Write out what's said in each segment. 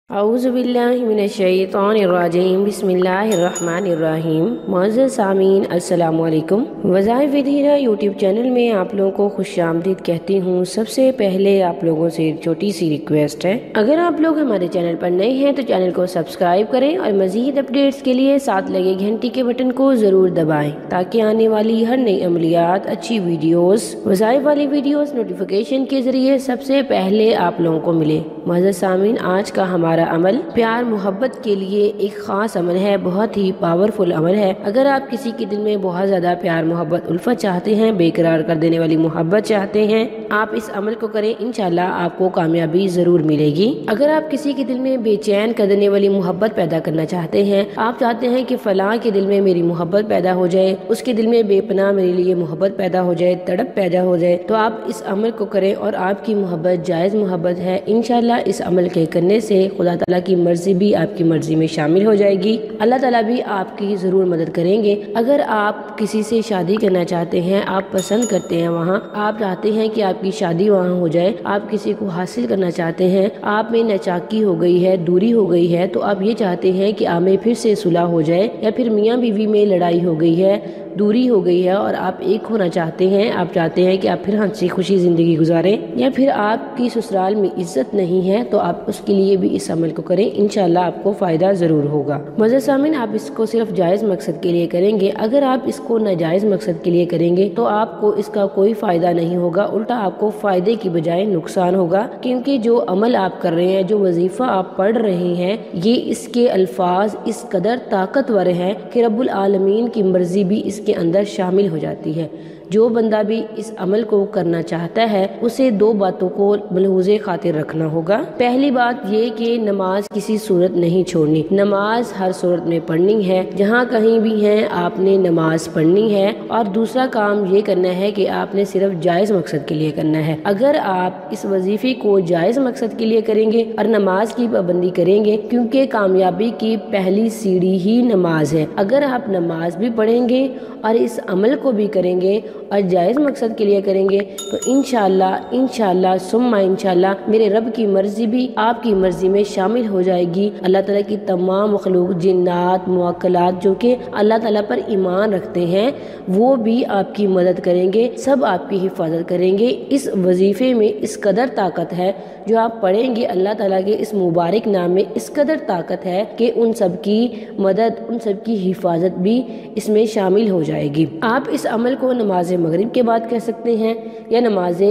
اعوذ باللہ من الشیطان الرجیم بسم اللہ الرحمن الرحیم۔ معزز سامعین السلام علیکم۔ وظائف ود ہیرا یوٹیوب چینل میں آپ لوگوں کو خوش آمدید کہتی ہوں۔ سب سے پہلے آپ لوگوں سے ایک چھوٹی سی ریکویسٹ ہے، اگر آپ لوگ ہمارے چینل پر نئے ہیں تو چینل کو سبسکرائب کریں اور مزید اپڈیٹس کے لیے ساتھ لگے گھنٹی کے بٹن کو ضرور دبائیں تاکہ آنے والی ہر نئی عملیات، اچھی ویڈیوز، وظائف والی ویڈیوز نوٹیفیکیشن کے ذریعے سب سے پہلے آپ لوگوں کو ملے۔ معزز سامعین، آج کا ہمارا عمل پیار محبت کے لیے ایک خاص عمل ہے، بہت ہی پاورفل عمل ہے۔ اگر آپ کسی کے دل میں بہت زیادہ پیار محبت الفت چاہتے ہیں، بے قرار کر دینے والی محبت چاہتے ہیں، آپ اس عمل کو کریں، انشاءاللہ آپ کو کامیابی ضرور ملے گی۔ اگر آپ کسی کے دل میں بے چین کر دینے والی محبت پیدا کرنا چاہتے ہیں، آپ چاہتے ہیں کہ فلاں کے دل میں میری محبت پیدا ہو جائے، اس کے دل میں بے پناہ میرے لیے محبت پیدا ہو جائے، تڑپ پیدا ہو جائے، تو آپ اس عمل کو کریں اور آپ کی محبت جائز محبت ہے۔ انشاءاللہ اس عمل کے کرنے سے خدا تعالیٰ کی مرضی بھی آپ کی مرضی میں شامل ہو جائے گی، اللہ تعالیٰ بھی آپ کی ضرور مدد کریں گے۔ اگر آپ کسی سے شادی کرنا چاہتے ہیں، آپ پسند کرتے ہیں، وہاں آپ چاہتے ہیں کہ آپ کی شادی وہاں ہو جائے، آپ کسی کو حاصل کرنا چاہتے ہیں، آپ میں ناچاکی ہو گئی ہے، دوری ہو گئی ہے، تو آپ یہ چاہتے ہیں کہ آپ میں پھر سے صلح ہو جائے، یا پھر میاں بیوی میں لڑائی ہو گئی ہے، دوری ہو گئی ہے اور آپ ایک ہونا چاہتے ہیں، آپ چاہتے ہیں کہ آپ پھر ہنسی خوشی زندگی گزاریں، یا پھر آپ کی سسرال میں عزت نہیں ہے، تو آپ اس کے لیے بھی اس عمل کو کریں، انشاءاللہ آپ کو فائدہ ضرور ہوگا۔ معزز سامعین، آپ اس کو صرف جائز مقصد کے لیے کریں گے، اگر آپ اس کو ناجائز مقصد کے لیے کریں گے تو آپ کو اس کا کوئی فائدہ نہیں ہوگا، الٹا آپ کو فائدے کی بجائے نقصان ہوگا، کیونکہ جو عمل آپ کر رہے ہیں، جو وظیفہ آپ پڑھ رہے ہیں، یہ اس کے الفاظ اس قدر طاقتور ہیں کہ رب العالمین کی مرضی بھی اس کے اندر شامل ہو جاتی ہے۔ جو بندہ بھی اس عمل کو کرنا چاہتا ہے، اسے دو باتوں کو ملحوظ خاطر رکھنا ہوگا۔ پہلی بات یہ کہ نماز کسی صورت نہیں چھوڑنی، نماز ہر صورت میں پڑھنی ہے، جہاں کہیں بھی ہیں آپ نے نماز پڑھنی ہے۔ اور دوسرا کام یہ کرنا ہے کہ آپ نے صرف جائز مقصد کے لیے کرنا ہے۔ اگر آپ اس وظیفے کو جائز مقصد کے لیے کریں گے اور نماز کی پابندی کریں گے، کیونکہ کامیابی کی پہلی سیڑھی ہی نماز ہے، اگر آپ نماز بھی پڑھیں گے اور اس عمل کو بھی کریں گے اور جائز مقصد کے لیے کریں گے، تو انشاءاللہ ثم انشاءاللہ میرے رب کی مرضی بھی آپ کی مرضی میں شامل ہو جائے گی۔ اللہ تعالیٰ کی تمام مخلوق، جنات، موکلات جو کہ اللہ تعالیٰ پر ایمان رکھتے ہیں، وہ بھی آپ کی مدد کریں گے، سب آپ کی حفاظت کریں گے۔ اس وظیفے میں اس قدر طاقت ہے، جو آپ پڑھیں گے اللہ تعالیٰ کے اس مبارک نام میں اس قدر طاقت ہے کہ ان سب کی مدد، ان سب کی حفاظت بھی اس میں شامل ہو جائے گی۔ آپ اس عمل کو نماز مغرب کے بعد کہہ سکتے ہیں یا نماز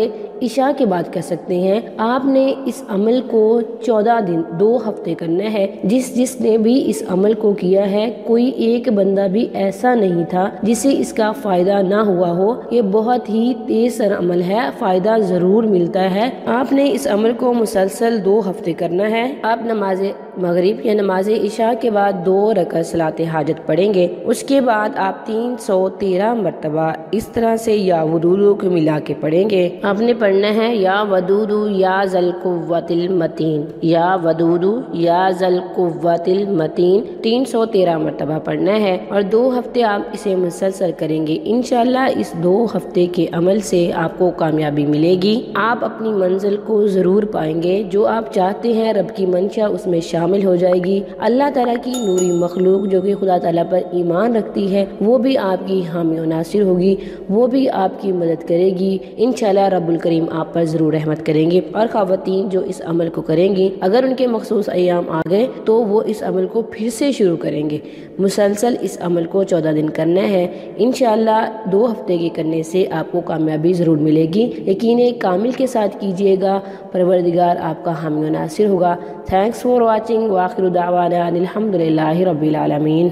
عشاء کے بعد کہہ سکتے ہیں۔ آپ نے اس عمل کو 14 دن، 2 ہفتے کرنا ہے۔ جس نے بھی اس عمل کو کیا ہے، کوئی ایک بندہ بھی ایسا نہیں تھا جسے اس کا فائدہ نہ ہوا ہو۔ یہ بہت ہی تیز تر عمل ہے، فائدہ ضرور ملتا ہے۔ آپ نے اس عمل کو مسلسل 2 ہفتے کرنا ہے۔ آپ نماز مغرب یا نماز عشاء کے بعد 2 رکعت صلاۃ حاجت پڑھیں گے، اس کے بعد آپ 313 مرتبہ اس طرح سے یا ودودو کو ملا کے پڑھیں گے۔ آپ نے پڑھنا ہے یا ودودو یا ذل قوت المتین، یا ودودو یا ذل قوت المتین، 313 مرتبہ پڑھنا ہے، اور 2 ہفتے آپ اسے مسلسل کریں گے۔ انشاءاللہ اس 2 ہفتے کے عمل سے آپ کو کامیابی ملے گی، آپ اپنی منزل کو ضرور پائیں گے، جو آپ چاہتے ہیں رب کی منشا اس میں شامل ہو جائے گی۔ اللہ تعالیٰ کی نوری مخلوق جو کہ خدا تعالیٰ پر ایمان رکھتی ہے، وہ بھی آپ کی حامی و ناصر ہوگی، وہ بھی آپ کی مدد کرے گی، انشاءاللہ رب الکریم آپ پر ضرور رحمت کریں گے۔ اور خواتین جو اس عمل کو کریں گی، اگر ان کے مخصوص ایام آ گئے تو وہ اس عمل کو پھر سے شروع کریں گے۔ مسلسل اس عمل کو 14 دن کرنا ہے، انشاءاللہ 2 ہفتے کے کرنے سے آپ کو کامیابی ضرور ملے گی۔ یقین کامل کے ساتھ کیجیے گا، پروردگار آپ کا حامی و ناصر ہوگا۔ تھینکس فار واچنگ، وآخر دعوانا الحمدللہ رب العالمین۔